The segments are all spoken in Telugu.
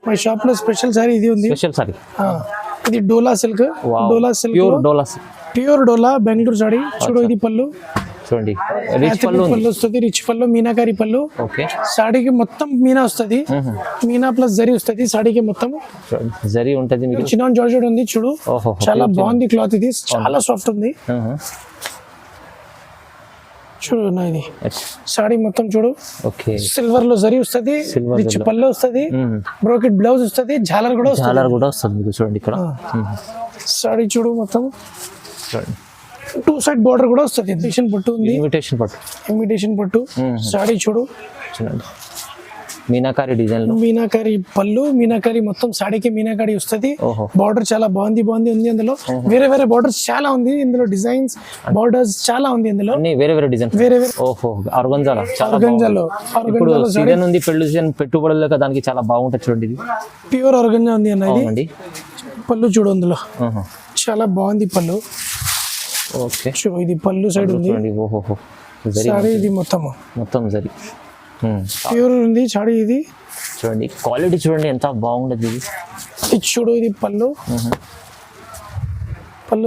మై షాప్ లో స్పెషల్ సారీ ఇది ఉంది. స్పెషల్ సారీ ఇది డోలా సిల్క్. డోలా సిల్క్ ప్యూర్ డోలా సిల్క్, ప్యూర్ డోలా బెంగళూరు సారీ. చూడు ఇది పళ్ళు చూడండి, రిచ్ పళ్ళు వస్తుంది. రిచ్ పళ్ళు, మీనాకారి పళ్ళు. ఓకే, సాడీకి మొత్తం మీనా వస్తుంది. మీనా ప్లస్ జరీ వస్తుంది సాడీకి మొత్తం. జరీ ఉంటది మీకు. చిన్న జార్జెట్ ఉంది చూడు, చాలా బాగుంది క్లాత్. ఇది చాలా సాఫ్ట్ ఉంది చూడు. ఇది సాడీ మొత్తం చూడు. ఓకే, సిల్వర్ లో జరీ వస్తుంది, రిచ్ పళ్ళు వస్తుంది, బ్రోకెట్ బ్లౌజ్ వస్తుంది, జాలర్ కూడా వస్తుంది. జాలర్ కూడా వస్తుంది మీకు చూడండి ఇక్కడ. సాడీ చూడు మొత్తం చూడండి, 2 సైడ్ బార్డర్ కూడా వస్తుంది. ఇన్విటేషన్ పట్టు ఉంది. ఇన్విటేషన్ పట్టు సాడీ చూడు. చూడండి, మీనాకారి డిజైన్ లో మీనాకారి పళ్ళు, మీనాకారి మొత్తం సాడీకి మీనాకారి వస్తుంది. బార్డర్ చాలా బాగుంది ఉంది. అందులో వేరే వేరే బార్డర్స్ చాలా ఉంది. ఇందులో డిజైన్స్ బార్డర్స్ చాలా ఉంది. ఇందులో వేరే వేరే డిజైన్. ఓహో, ఆర్గంజాలో ఇప్పుడు సీజన్ ఉంది, పెళ్లి సీజన్, పెట్టుబడులు దానికి చాలా బాగుంటుంది చూడండి. ఇది ప్యూర్ ఆర్గంజా ఉంది అన్నది. పళ్ళు చూడు, అందులో చాలా బాగుంది పళ్ళు. ఓకే, ఇది పళ్ళు సైడ్ ఉంది. సాడీ ఇది మొత్తం జరీ ప్యూర్ ఉంది సాడీ. ఇది చూడండి, క్వాలిటీ చూడండి ఎంత బాగుండదు. ఇది చూడు, ఇది పళ్ళు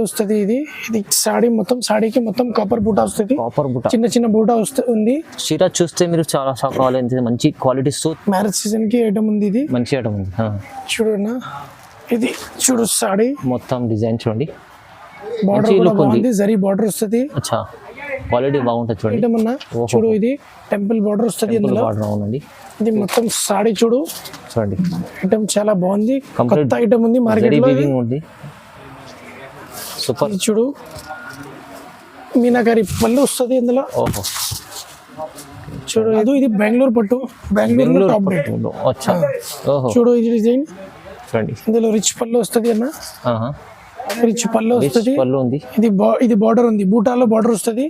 వస్తుంది. ఇది సాడీ మొత్తం, సాడీకి మొత్తం కాపర్ బూటా వస్తుంది. చిన్న చిన్న బూటా ఉంది. చీర చూస్తే మీరు చాలా షాక్ అవ్వాలి, మంచి క్వాలిటీ. మ్యారేజ్ సీజన్ కి ఐటమ్ ఉంది. ఇది మంచి ఐటమ్ ఉంది చూడన్నా. ఇది చూడు సాడీ మొత్తం డిజైన్ చూడండి. బార్డర్ కూడా బాగుంది, జరీ బార్డర్ వస్తుంది. అచ్చా, క్వాలిటీ బాగుంటుంది చూడండి. చూడు, ఇది టెంపుల్ బార్డర్ వస్తుంది. అవునండి, ఇది మొత్తం సాడీ చూడు. చూడండి, ఐటమ్ చాలా బాగుంది. కొత్త ఐటమ్ ఉంది మార్కెట్ లో. సూపర్. చూడు, మీనాకారి పళ్ళు వస్తుంది ఇందులో. చూడు, ఇది బెంగళూరు పట్టు. Bengaluru top rate. చూడు, ఇది డిజైన్ చూడండి. ఇందులో రిచ్ పళ్ళు వస్తుంది అన్న. రిచ్ పళ్ళు వస్తుంది. ఇది బార్డర్ ఉంది, బూటాలో బార్డర్ వస్తుంది.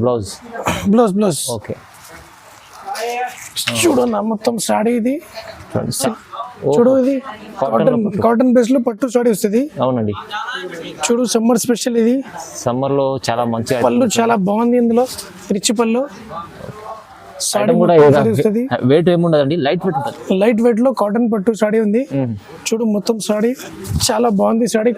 బ్లౌజ్. ఓకే, చూడన్నా మొత్తం సాడీ. ఇది చూడు, ఇది కాటన్ బేస్ లో పట్టు సాడీ వస్తుంది. అవునండి, చూడు, సమ్మర్ స్పెషల్. ఇది సమ్మర్ లో చాలా మంచి పళ్ళు చాలా బాగుంది. ఇందులో రిచ్ పళ్ళు. వెయిట్ ఏముండదండి, లైట్ వెయిట్ ఉంటుంది. లైట్ వెయిట్ లో కాటన్ పట్టు సాడీ ఉంది. చూడు, మొత్తం సాడీ చాలా బాగుంది saree.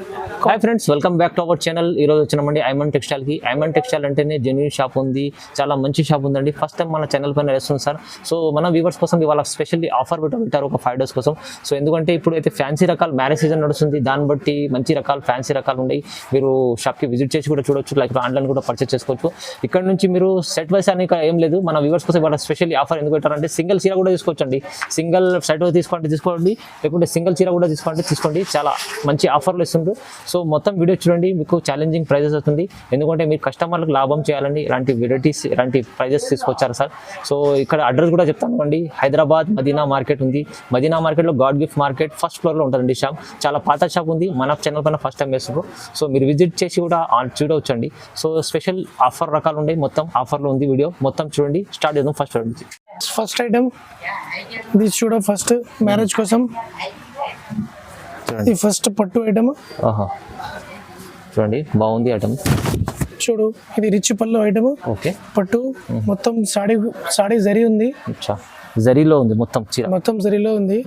Hi friends, welcome back to our channel. ఈ రోజు వచ్చినామండి ఐమన్ టెక్స్టైల్ కి. ఐమన్ టెక్స్టైల్ అంటేనే జెన్యూన్ షాప్ ఉంది, చాలా మంచి షాప్ ఉందండి. ఫస్ట్ టైం మన ఛానల్ పైన వేస్తుంది సార్. సో మన వ్యూవర్స్ కోసం ఇవాళ స్పెషల్లీ ఆఫర్ పెట్టారు ఒక 5 days కోసం. సో ఎందుకంటే ఇప్పుడు అయితే ఫ్యాన్సీ రకాలు మ్యారేజ్ సీజన్ నడుస్తుంది, దాన్ని బట్టి మంచి రకాలు ఫ్యాన్సీ రకాలు ఉన్నాయి. మీరు షాప్కి విజిట్ చేసి కూడా చూడొచ్చు, లైక్ ఆన్లైన్ కూడా పర్చేస్ చేసుకోవచ్చు. ఇక్కడ నుంచి మీరు సెట్ వైస్ అని ఏం లేదు, మన వ్యూవర్స్ కోసం ఇవాళ స్పెషల్లీ ఆఫర్ ఎందుకు పెట్టారంటే సింగిల్ చీర కూడా తీసుకోవచ్చండి. సింగిల్ సెట్ వైస్ తీసుకోండి, లేకుంటే సింగిల్ చీర కూడా తీసుకోండి. చాలా మంచి ఆఫర్లు ఇస్తుండ్రు. సో మొత్తం వీడియో చూడండి, మీకు ఛాలెంజింగ్ ప్రైజెస్ అవుతుంది. ఎందుకంటే మీరు కస్టమర్లకు లాభం చేయాలని ఇలాంటి వెరైటీస్, ఇలాంటి ప్రైజెస్ తీసుకొచ్చారు సార్. సో ఇక్కడ అడ్రస్ కూడా చెప్తాను అండి. హైదరాబాద్ మదీనా మార్కెట్ ఉంది. మదీనా మార్కెట్లో గాడ్ గిఫ్ట్ మార్కెట్ ఫస్ట్ ఫ్లోర్లో ఉంటుందండి షాప్. చాలా పాత షాప్ ఉంది, మన ఛానల్ పైన ఫస్ట్ టైం వేస్తున్నారు. సో మీరు విజిట్ చేసి కూడా చూడవచ్చండి. సో స్పెషల్ ఆఫర్ రకాలు ఉన్నాయి, మొత్తం ఆఫర్లో ఉంది. వీడియో మొత్తం చూడండి. స్టార్ట్ చేద్దాం. ఫస్ట్ ఐటమ్ ఇది చూడ. ఫస్ట్ మ్యారేజ్ కోసం ఇది ఫస్ట్ పట్టు ఐటమ్. చూడండి, బాగుంది ఐటమ్. చూడు, ఇది రిచ్ పళ్ళు ఐటమ్. ఓకే, పట్టు మొత్తం సాడీ జరీ ఉంది. జరీలో ఉంది మొత్తం చీర, మొత్తం జరీలో ఉంది.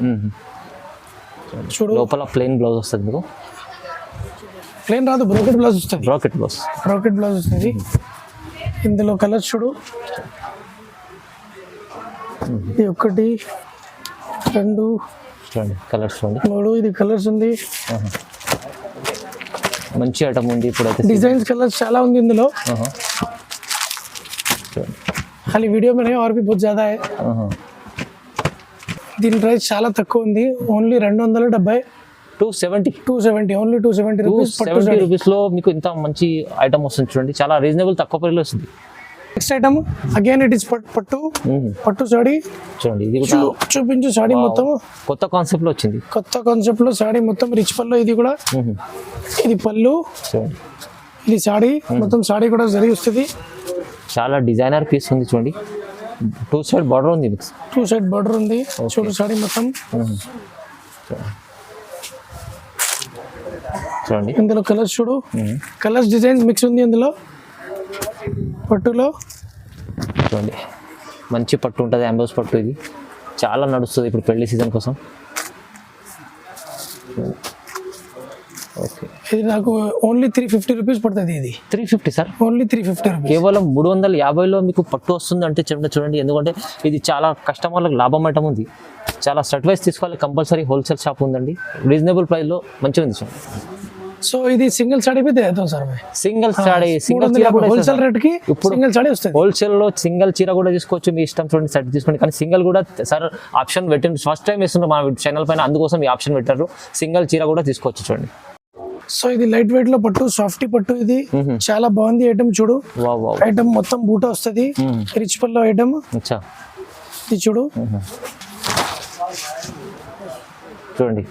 చూడు, లోపల ప్లెయిన్ బ్లౌజ్ వస్తుంది. మీకు ప్లెయిన్ రాదు, బ్రోకెట్ బ్లౌజ్ వస్తుంది. బ్రోకెట్ బ్లౌజ్ వస్తుంది. ఇందులో కలర్స్ చూడు. ఇది 1 2 కలర్స్ ఉంది. 3 ఇది కలర్స్ ఉంది. మంచి ఐటమ్ ఉంది. ఇప్పుడు అయితే డిజైన్స్ కలర్స్ చాలా ఉంది ఇందులో. खाली वीडियो में नहीं और भी बहुत ज्यादा है. దీని ప్రైస్ చాలా తక్కువ ఉంది. ఓన్లీ 270. 270 only 270 rupees. 270 రూపీస్ లో మీకు ఇంత మంచి ఐటమ్ వస్తుంది చూడండి. చాలా రీజనబుల్, తక్కువ ప్రైస్ లో వస్తుంది. Next item again it is పట్టు సాడీ. చూడండి, ఇది కూడా చూపించు. సాడీ మొత్తం కొత్త కాన్సెప్ట్ లో వచ్చింది. కొత్త కాన్సెప్ట్ లో సాడీ మొత్తం రిచ్ పళ్ళు. ఇది కూడా ఇది పళ్ళు, ఇది సాడీ మొత్తం. సాడీ కూడా జరీ వస్తుంది. చాలా డిజైనర్ పీస్ ఉంది చూడండి. 2 సైడ్ బార్డర్ ఉంది. 2 సైడ్ బార్డర్ ఉంది. చూడు సాడీ మొత్తం. చూడండి, ఇందులో కలర్స్ చూడు. కలర్స్ డిజైన్స్ మిక్స్ ఉంది ఇందులో. పట్టులో చూడండి, మంచి పట్టు ఉంటుంది. అంబోస్ పట్టు ఇది చాలా నడుస్తుంది ఇప్పుడు పెళ్లి సీజన్ కోసం. ఓకే, ఇది నాకు ఓన్లీ 350 రూపీస్ పడుతుంది. ఇది 350 సార్. Only 350 rupees. కేవలం 350లో మీకు పట్టు వస్తుంది అంటే చూడండి. ఎందుకంటే ఇది చాలా కస్టమర్లకు లాభం ఐటమ్ ఉంది. చాలా సెట్ వైస్ తీసుకోవాలి కంపల్సరీ. హోల్సేల్ షాప్ ఉందండి, రీజనబుల్ ప్రైస్లో మంచిగా ఉంది చూడండి. సో ఇది సింగిల్ సాడీ भी देता हूं सर मैं. సింగిల్ సాడీ, సింగిల్ చీర కూడా హోల్సేల్ రేట్ కి ఇప్పుడు సింగిల్ సాడీ వస్తుంది. హోల్సేల్ లో సింగిల్ చీర కూడా తీసుకోవచ్చు, మీ ఇష్టం చూడండి సెట్ తీసుకోండి. కానీ సింగిల్ కూడా సార్ ఆప్షన్ పెట్టండి, ఫస్ట్ టైం వేస్తున్నారు మా ఛానల్ పైన, అందుకోసం ఈ ఆప్షన్ పెట్టారు. సింగిల్ చీర కూడా తీసుకోవచ్చు చూడండి. సో ఇది లైట్ వెయిట్ లో పట్టు, సాఫ్టీ పట్టు. ఇది చాలా బాగుంది ఐటమ్. చూడు వావ్ వావ్, ఐటమ్ మొత్తం బూటా వస్తుంది. రిచ్ పల్లో ఐటమ్. అచ్చా, ఇది చూడు చూడండి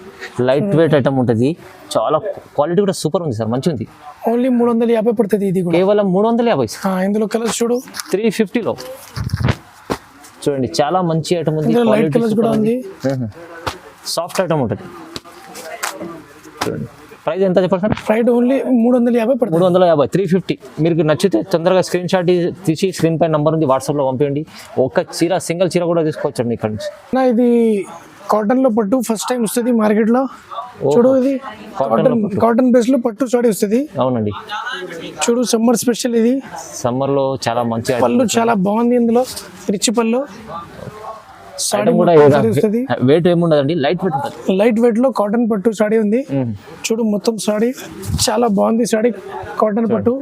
లైట్ వెయిట్ ఐటమ్ ఉంటుంది. చాలా క్వాలిటీ కూడా సూపర్ ఉంది సార్, మంచిగా ఉంది. ఓన్లీ 350 పడుతుంది. ఇది కూడా కేవలం 350. ఇందులో కలర్స్ చూడు 350లో చూడండి, చాలా మంచి ఐటమ్ ఉంది. లైట్ కలర్స్ కూడా ఉంది. సాఫ్ట్ ఐటమ్ ఉంటుంది చూడండి. ప్రైస్ ఎంత చెప్పండి సార్? ప్రైస్ ఓన్లీ 350 పడుతుంది. 350, 350. మీకు నచ్చితే తొందరగా స్క్రీన్ షాట్ తీసి స్క్రీన్ పై నంబర్ ఉంది, వాట్సాప్లో పంపించండి. ఒక చీర, సింగిల్ చీర కూడా తీసుకోవచ్చండి ఇక్కడ నుంచి. ఇది కాటన్ లో పట్టు ఫస్ట్ టైం వస్తుంది మార్కెట్ లో. చూడు ఇది కాటన్ బేస్ లో పట్టు సాడీ వస్తుంది. అవునండి, చూడు సమ్మర్ స్పెషల్. ఇది సమ్మర్ లో చాలా మంచి పళ్ళు చాలా బాగుంది. ఇందులో రిచ్ పళ్ళు. సాడీ కూడా వస్తుంది. వెయిట్ ఏముండదండి, లైట్ వెయిట్ ఉంటుంది. లైట్ వెయిట్ లో కాటన్ పట్టు సాడీ ఉంది. చూడు మొత్తం సాడీ చాలా బాగుంది. సాడీ కాటన్ పట్టు.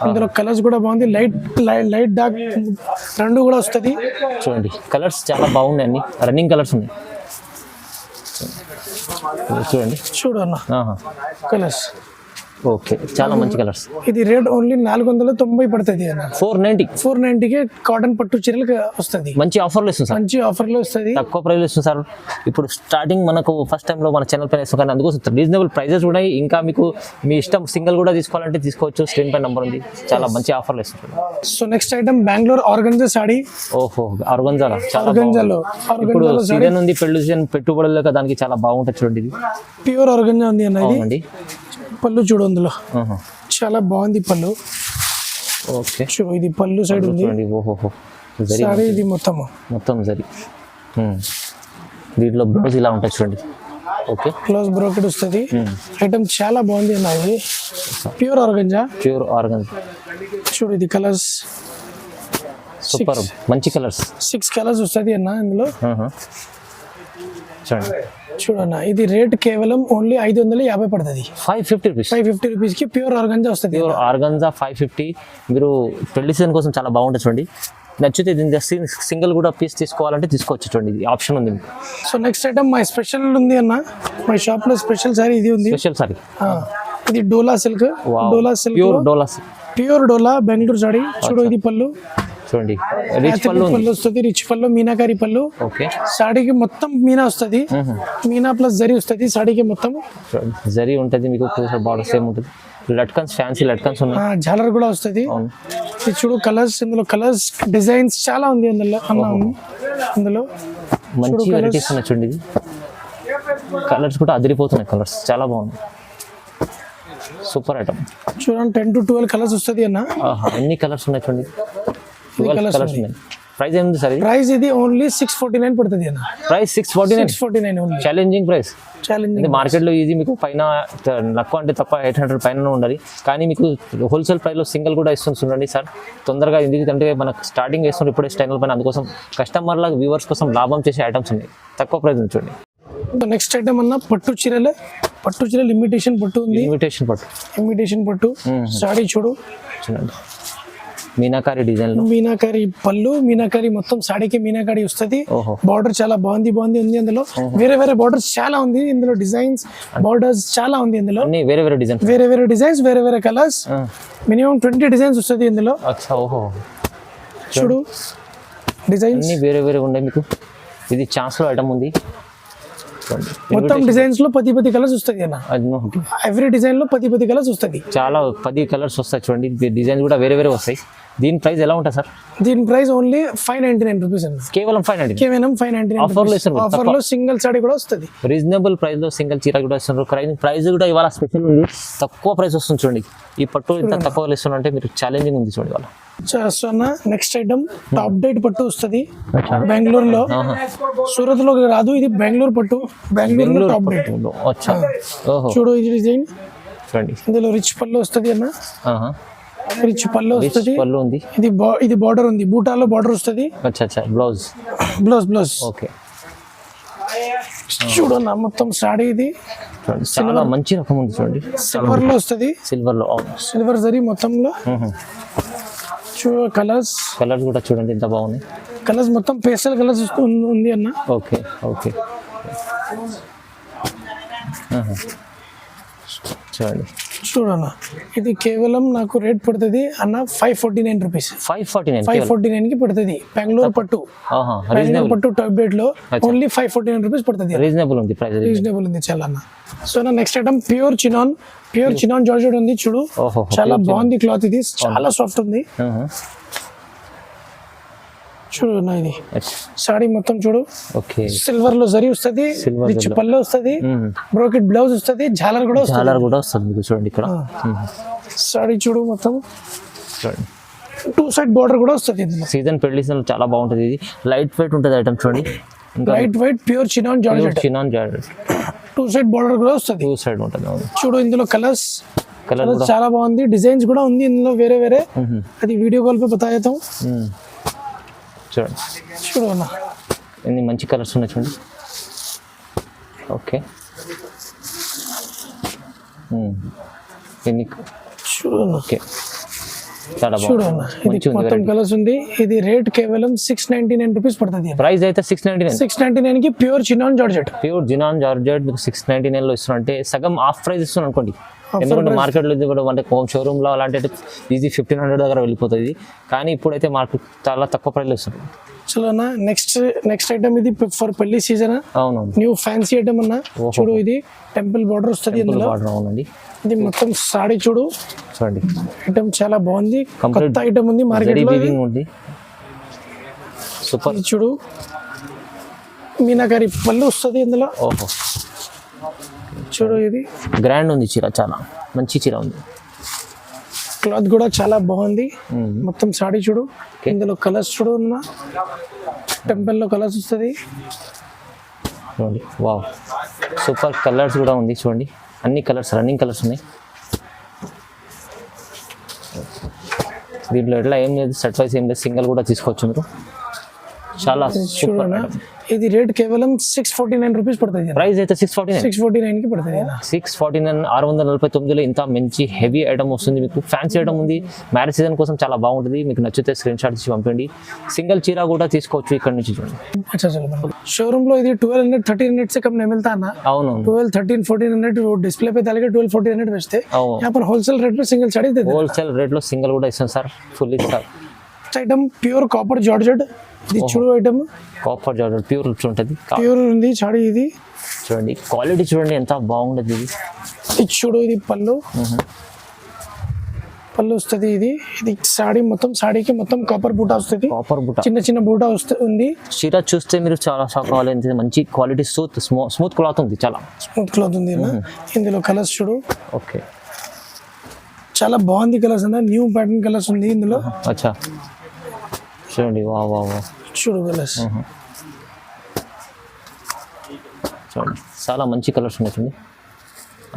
ఇందులో కలర్స్ కూడా బాగుంది. లైట్ డార్క్ రెండు కూడా వస్తుంది. చూడండి కలర్స్ చాలా బాగున్నాయి, అన్ని రన్నింగ్ కలర్స్ ఉన్నాయి చూడండి. చూడు అన్న కలర్స్. ఓకే, చాలా మంచి కలర్స్. ఇది రేట్ ఓన్లీ 490 పడుతుంది అన్న. 490కి కాటన్ పట్టు చీరలు వస్తుంది. మంచి ఆఫర్లు ఇస్తుంది సార్, మంచి ఆఫర్లో వస్తుంది. తక్కువ ప్రైస్ ఇస్తుంది సార్. ఇప్పుడు స్టార్టింగ్ మనకు ఫస్ట్ టైంలో మన ఛానల్ పైన ఇస్తాం, కానీ అందుకోసం రీజనబుల్ ప్రైజెస్ ఉన్నాయి. ఇంకా మీకు మీ ఇష్టం సింగిల్ కూడా తీసుకోవాలంటే తీసుకోవచ్చు, స్క్రీన్ పై నెంబర్ ఉంది. చాలా మంచి ఆఫర్లు ఇస్తుంది. So next item Bengaluru organza saree. ఓహో, ఆర్గంజాలో చాలా ఆర్గంజాలో ఇప్పుడు సీజన్ ఉంది, పెళ్లి సీజన్, పెట్టుబడులు లేక దానికి చాలా బాగుంటుంది చూడండి. ఇది ప్యూర్ ఆర్గంజా ఉంది అన్న. అవునండి, పళ్ళు చూడు అందులో చాలా బాగుంది పళ్ళు. ఓకే, చూడు ఇది పళ్ళు సైడ్ ఉంది. ఓహో, సారీ ఇది మొత్తం జరి. దీంట్లో బ్లౌజ్ ఇలా ఉంటుంది చూడండి. ఓకే, క్లోజ్ బ్రోకెట్ వస్తుంది. ఐటమ్ చాలా బాగుంది అన్న. ఇది ప్యూర్ ఆర్గంజా. చూడు ఇది కలర్స్ సూపర్, మంచి కలర్స్. 6 కలర్స్ వస్తుంది అన్న ఇందులో. చూడండి చూడన్న, ఇది రేట్ కేవలం ఓన్లీ 550 పడుతుంది. 550 రూపీస్ కి ప్యూర్ ఆర్గంజా వస్తుంది. Pure organza 550. మీరు పెళ్లి సీజన్ కోసం చాలా బాగుంటుంది చూడండి. నచ్చితే దీని సింగిల్ కూడా పీస్ తీసుకోవాలంటే తీసుకోవచ్చు చూడండి, ఇది ఆప్షన్ ఉంది మీకు. So next item my special ఉంది అన్న. మై షాప్ లో స్పెషల్ సారీ ఇది ఉంది. స్పెషల్ సారీ ఇది డోలా సిల్క్. ప్యూర్ డోలా బెంగళూరు సారీ. చూడు ఇది పళ్ళు చూడండి, రిచ్ పళ్ళు వస్తుంది. రిచ్ పళ్ళు, మీనాకారి పళ్ళు. ఓకే, సాడీకి మొత్తం మీనా వస్తుంది. మీనా ప్లస్ జరీ వస్తుంది సాడీకి మొత్తం. జరీ ఉంటుంది మీకు, బార్డర్ సేమ్ ఉంటుంది. లట్కన్స్, ఫ్యాన్సీ లట్కన్స్ ఉన్నాయి. జాలర్ కూడా వస్తుంది. ఇది చూడు కలర్స్. ఇందులో కలర్స్ డిజైన్స్ చాలా ఉంది అందులో అందులో మంచి వెరైటీస్ ఉన్నాయి చూడండి. ఇది కలర్స్ కూడా అదిరిపోతున్నాయి, కలర్స్ చాలా బాగున్నాయి. Super item. చూడండి 10 to 12 కలర్స్ వస్తుంది అన్న. ఎన్ని కలర్స్ ఉన్నాయి చూడండి, 12 కలర్స్ ఉన్నాయి. ప్రైస్ ఏముంది సార్? ప్రైస్ ఇది ఓన్లీ 649 పడుతుంది అన్న. Price 649 only. Challenging price. మార్కెట్లో ఇది మీకు పైన తక్కువ అంటే తక్కువ 800 పైన ఉండాలి, కానీ మీకు హోల్సేల్ ప్రైస్లో సింగిల్ కూడా ఇస్తుంది చూడండి సార్. తొందరగా ఎందుకంటే మనకు స్టార్టింగ్ వేస్తున్నారు ఇప్పుడే ఛానల్ పైన, అందుకోసం కస్టమర్ల వ్యూవర్స్ కోసం లాభం చేసే ఐటమ్స్ ఉన్నాయి, తక్కువ ప్రైస్ ఉంది చూడండి. నెక్స్ట్ ఐటమ్ అన్న పట్టు చీరలే. పట్టు చీరలు ఇమిటేషన్ పట్టు ఉంది. ఇమిటేషన్ పట్టు సాడీ చూడు చూడండి. మీనాకారి డిజైన్ లో మీనాకారి పళ్ళు, మీనాకారి మొత్తం సాడీకి మీనాకారి వస్తుంది. బార్డర్ చాలా బాగుంది ఉంది. అందులో వేరే బార్డర్స్ చాలా ఉంది. ఇందులో డిజైన్స్ బార్డర్స్ చాలా ఉంది. ఇందులో వేరే డిజైన్స్, వేరే కలర్స్. మినిమం 20 డిజైన్స్ వస్తుంది ఇందులో. చూడు డిజైన్స్ వేరే ఉన్నాయి మీకు. ఇది ఛాన్స్ లో ఐటమ్ ఉంది. మొత్తం డిజైన్స్ లో 10 కలర్స్ వస్తుంది అన్న. ఎవ్రీ డిజైన్ లో 10 కలర్స్ వస్తుంది. చాలా 10 కలర్స్ వస్తాయి చూడండి. డిజైన్స్ కూడా వేరే వస్తాయి. దీని ప్రైస్ ఎలా ఉంటుంది సార్? దీని ప్రైస్ ఓన్లీ 599 రూపీస్ అండి. కేవలం 590. కేవలం 599 ఆఫర్లో ఇస్తున్నారు. ఆఫర్లో సింగిల్ సారీ కూడా వస్తుంది. రీజనబుల్ ప్రైస్ లో సింగిల్ చీర కూడా ఇస్తున్నారు. ప్రైస్ కూడా ఇవాళ స్పెషల్ ఉంది, తక్కువ ప్రైస్ వస్తుంది చూడండి. ఈ పట్టు ఇంత తక్కువ ఇస్తున్నారు అంటే మీరు ఛాలెంజింగ్ ఉంది చూడండి ఇవాళ. నెక్స్ట్ ఐటమ్ టాప్ డేట్ పట్టు వస్తుంది బెంగళూరులో. సూరత్ లో రాదు, ఇది బెంగళూరు పట్టు. బెంగళూరులో టాప్ డేట్. చూడు ఇది డిజైన్ చూడండి, ఇందులో రిచ్ పళ్ళు వస్తుంది అన్న. రిచ్ పళ్ళు వస్తుంది. పళ్ళు ఉంది. ఇది బార్డర్ ఉంది, బూటాలో బార్డర్ వస్తుంది. Blouse blouse okay. చూడన్న మొత్తం సాడీ ఇది చాలా మంచి రకం ఉంది చూడండి. సిల్వర్ లో వస్తుంది. సిల్వర్ జరీ మొత్తంలో. కలర్స్ కూడా చూడండి ఎంత బాగున్నాయి. కలర్స్ మొత్తం పేస్టల్ కలర్స్ ఉంది అన్న. ఓకే చూడన్న ఇది కేవలం నాకు రేట్ పడుతుంది అన్న 549 రూపీస్. 549 కి పడుతుంది. బెంగళూరు పట్టు టాప్ డేట్ లో ఓన్లీ 549 రూపీస్ పడుతుంది. రీజనబుల్ ఉంది ప్రైస్. రీజనబుల్ ఉంది చాలా అన్న. సో నా next item pure chinon georgette ఉంది. చూడు చాలా బాగుంది క్లాత్, ఇది చాలా సాఫ్ట్ ఉంది. చూడు ఇది సాడీ మొత్తం చూడు. సిల్వర్ లో జరీ వస్తుంది, రిచ్ పళ్ళు వస్తుంది, బ్రోకెట్ బ్లౌజ్ వస్తుంది, జాలర్ కూడా వస్తుంది చూడండి ఇక్కడ. సాడీ చూడు మొత్తం 2 సైడ్ బార్డర్ కూడా వస్తుంది. సీజన్ పెళ్లి చాలా బాగుంటుంది. ఇది లైట్ వెయిట్ ఉంటుంది ఐటమ్ చూడండి. Light weight pure chinon georgette 2 side border కూడా వస్తుంది. 2 సైడ్ ఉంటుంది. చూడు ఇందులో కలర్ చాలా బాగుంది. డిజైన్స్ కూడా ఉంది ఇందులో వేరే. అది వీడియో కాల్ పే బతాయేతా హూ. చూడు అన్న ఎన్ని మంచి కలర్స్ ఉన్నాయి చూడండి. ఓకే చూడు ఓకే చాలా చూడు అన్న ఇది మొత్తం కలర్స్ ఉంది. ఇది రేట్ కేవలం 699 రూపీస్ పడుతుంది. ప్రైస్ అయితే 699 కి ప్యూర్ చినాన్ జార్జెట్ మీకు 699 లో ఇస్తున్నారు అంటే సగం ఆఫ్ ప్రైస్ ఇస్తున్నారు అనుకోండి. ఎందుకంటే మార్కెట్లో అంటే షోరూమ్ లో అలాంటి ఈజీ 1500 దగ్గర వెళ్ళిపోతుంది. కానీ ఇప్పుడైతే మార్కెట్ చాలా తక్కువ ప్రైస్ లో ఇస్తున్నారు. చలో అన్న నెక్స్ట్ ఐటమ్ ఇది ఫర్ పెళ్లి సీజన్. అవును, న్యూ ఫ్యాన్సీ ఐటమ్ అన్న. చూడు ఇది టెంపుల్ బార్డర్ వస్తుంది ఇందులో. అవునండి, ఇది మొత్తం సాడీ చూడండి. ఐటమ్ చాలా బాగుంది, కొత్త ఐటమ్ ఉంది మార్కెట్ లో. సూపర్. చూడు మీనాకారి పళ్ళు వస్తుంది ఇందులో. చూడు ఇది గ్రాండ్ ఉంది చీర, చాలా మంచి చీర ఉంది. క్లాత్ కూడా చాలా బాగుంది. మొత్తం సాడీ చూడు. ఇందులో కలర్స్ చూడు అన్న. టెంపుల్ లో కలర్స్ వస్తుంది. చూడండి వావ్, సూపర్ కలర్స్ కూడా ఉంది చూడండి. అన్ని కలర్స్ రన్నింగ్ కలర్స్ ఉన్నాయి. దీంట్లో ఎట్లా ఏం లేదు, సెట్ వైస్ ఏం లేదు, సింగిల్ కూడా తీసుకోవచ్చు మీరు. చాలా సూపర్. ఇది రేట్ కేవలం 649 రూపీస్ పడుతుంది. ప్రైస్ అయితే 649 కి పడుతుంది. 649 649లో ఇంత మంచి హెవీ ఐటమ్ వస్తుంది మీకు. ఫ్యాన్సీ ఐటమ్ ఉంది, మ్యారేజ్ సీజన్ కోసం చాలా బాగుంటుంది. మీకు నచ్చితే స్క్రీన్ షాట్ ఇచ్చి పంపండి. సింగిల్ చీర కూడా తీసుకోవచ్చు ఇక్కడ నుంచి చూడండి. షోరూమ్ లో ఇది 1200 1300 से कम नहीं मिलता ना. అవును, 12 13 1400 डिस्प्ले पे डालेंगे 12 1400 बेचते. यहाँ पर होलसेल रेट में सिंगल साड़ी देते हैं. होलसेल रेट లో సింగిల్ కూడా ఇస్తాం సార్, ఫుల్ ఇస్తాం. Item pure copper georgette. ఇది చూడు ఐటమ్ కాపర్ జార్జెట్ ప్యూర్ ఉంటుంది. ప్యూర్ ఉంది సాడీ. ఇది చూడండి క్వాలిటీ చూడండి ఎంత బాగుంటుంది. ఇది చూడు ఇది పళ్ళు వస్తుంది. ఇది సాడీ మొత్తం, సాడీకి మొత్తం కాపర్ బూటా వస్తుంది. చిన్న బూటా ఉంది. చీర చూస్తే మీరు చాలా షాక్ అవ్వాలి. మంచి క్వాలిటీ స్మూత్ క్లాత్ ఉంది, చాలా స్మూత్ క్లాత్ ఉంది. ఇందులో కలర్స్ చూడు. ఓకే చాలా బాగుంది కలర్స్ అన్న. న్యూ ప్యాటర్న్ కలర్స్ ఉంది ఇందులో. అచ్చా చూడండి వా వా వా చూడు కలర్స్ చూడండి, చాలా మంచి కలర్స్ ఉన్నాయి చూడండి,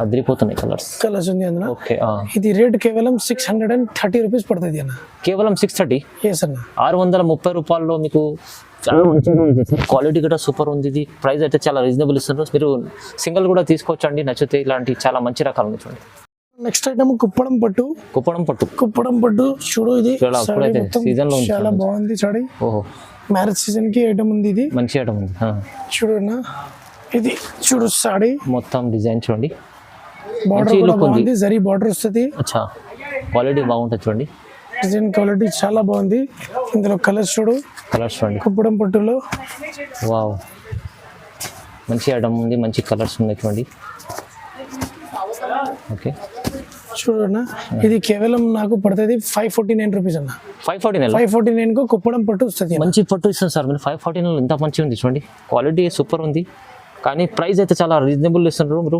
అదిరిపోతున్నాయి కలర్స్ ఉంది అందులో. ఓకే ఇది రేట్ కేవలం 630 రూపీస్ పడుతుంది అన్న. కేవలం 630. ఎస్ అన్న. 630 రూపాయల్లో మీకు చాలా మంచి క్వాలిటీ కూడా సూపర్ ఉంది. ఇది ప్రైస్ అయితే చాలా రీజనబుల్ ఇస్తున్నారు. మీరు సింగిల్ కూడా తీసుకోవచ్చు అండి, నచ్చితే. ఇలాంటి చాలా మంచి రకాలు ఉన్నాయి చూడండి. నెక్స్ట్ ఐటమ్ కుప్పడం పట్టు చూడు. ఇది సీజన్ లో చాలా బాగుంది సాడీ. మ్యారేజ్ సీజన్ కి ఐటమ్ ఉంది. ఇది మంచి ఐటమ్ ఉంది చూడు. ఇది చూడు సాడీ మొత్తం డిజైన్ చూడండి. బార్డర్ కూడా బాగుంది, జరీ బార్డర్ వస్తుంది. అచ్చా క్వాలిటీ బాగుంటుంది చూడండి. డిజైన్ క్వాలిటీ చాలా బాగుంది. ఇందులో కలర్స్ చూడు. కుప్పడం పట్టులో వావ్ మంచి ఐటమ్ ఉంది, మంచి కలర్స్ ఉన్నాయి చూడండి. ఓకే చూడన్నా ఇది కేవలం నాకు పడుతుంది 549 రూపీస్ అన్న. 549 549 కు కుప్పడం పట్టు వస్తుంది. మంచి పట్టు ఇస్తుంది సార్ మీరు. 549 ఎంత మంచిగా ఉంది చూడండి, క్వాలిటీ సూపర్ ఉంది. కానీ ప్రైస్ అయితే చాలా రీజనబుల్ ఇస్తున్నారు మీరు.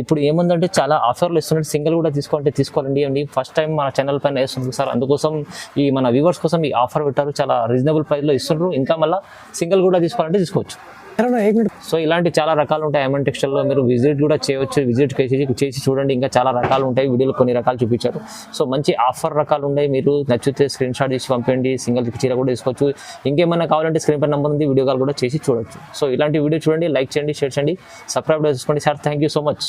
ఇప్పుడు ఏముందంటే చాలా ఆఫర్లు ఇస్తున్నారు. సింగిల్ కూడా తీసుకోవాలండి అండి. ఫస్ట్ టైం మన ఛానల్ పైన వేస్తున్నారు సార్, అందుకోసం ఈ మన వ్యూవర్స్ కోసం ఈ ఆఫర్ పెట్టారు. చాలా రీజనబుల్ ప్రైస్లో ఇస్తున్నారు. ఇంకా మళ్ళీ సింగిల్ కూడా తీసుకోవాలంటే తీసుకోవచ్చు. సో ఇలాంటి చాలా రకాలు ఉంటాయి ఐమన్ టెక్స్టైల్లో. మీరు విజిట్ కూడా చేయవచ్చు. విజిట్ చేసి చూడండి, ఇంకా చాలా రకాలు ఉంటాయి. వీడియోలో కొన్ని రకాలు చూపించారు. సో మంచి ఆఫర్ రకాలు ఉన్నాయి. మీరు నచ్చితే స్క్రీన్ షాట్ చేసి పంపండి. సింగిల్ చీర కూడా తీసుకోవచ్చు. ఇంకేమైనా కావాలంటే స్క్రీన్ పై నెంబర్ ఉంది, వీడియో కాల్ కూడా చేసి చూడొచ్చు. సో ఇలాంటి వీడియో చూడండి, లైక్ చేయండి, షేర్ చేయండి, సబ్స్క్రైబ్ చేసుకోండి sir. Thank you so much.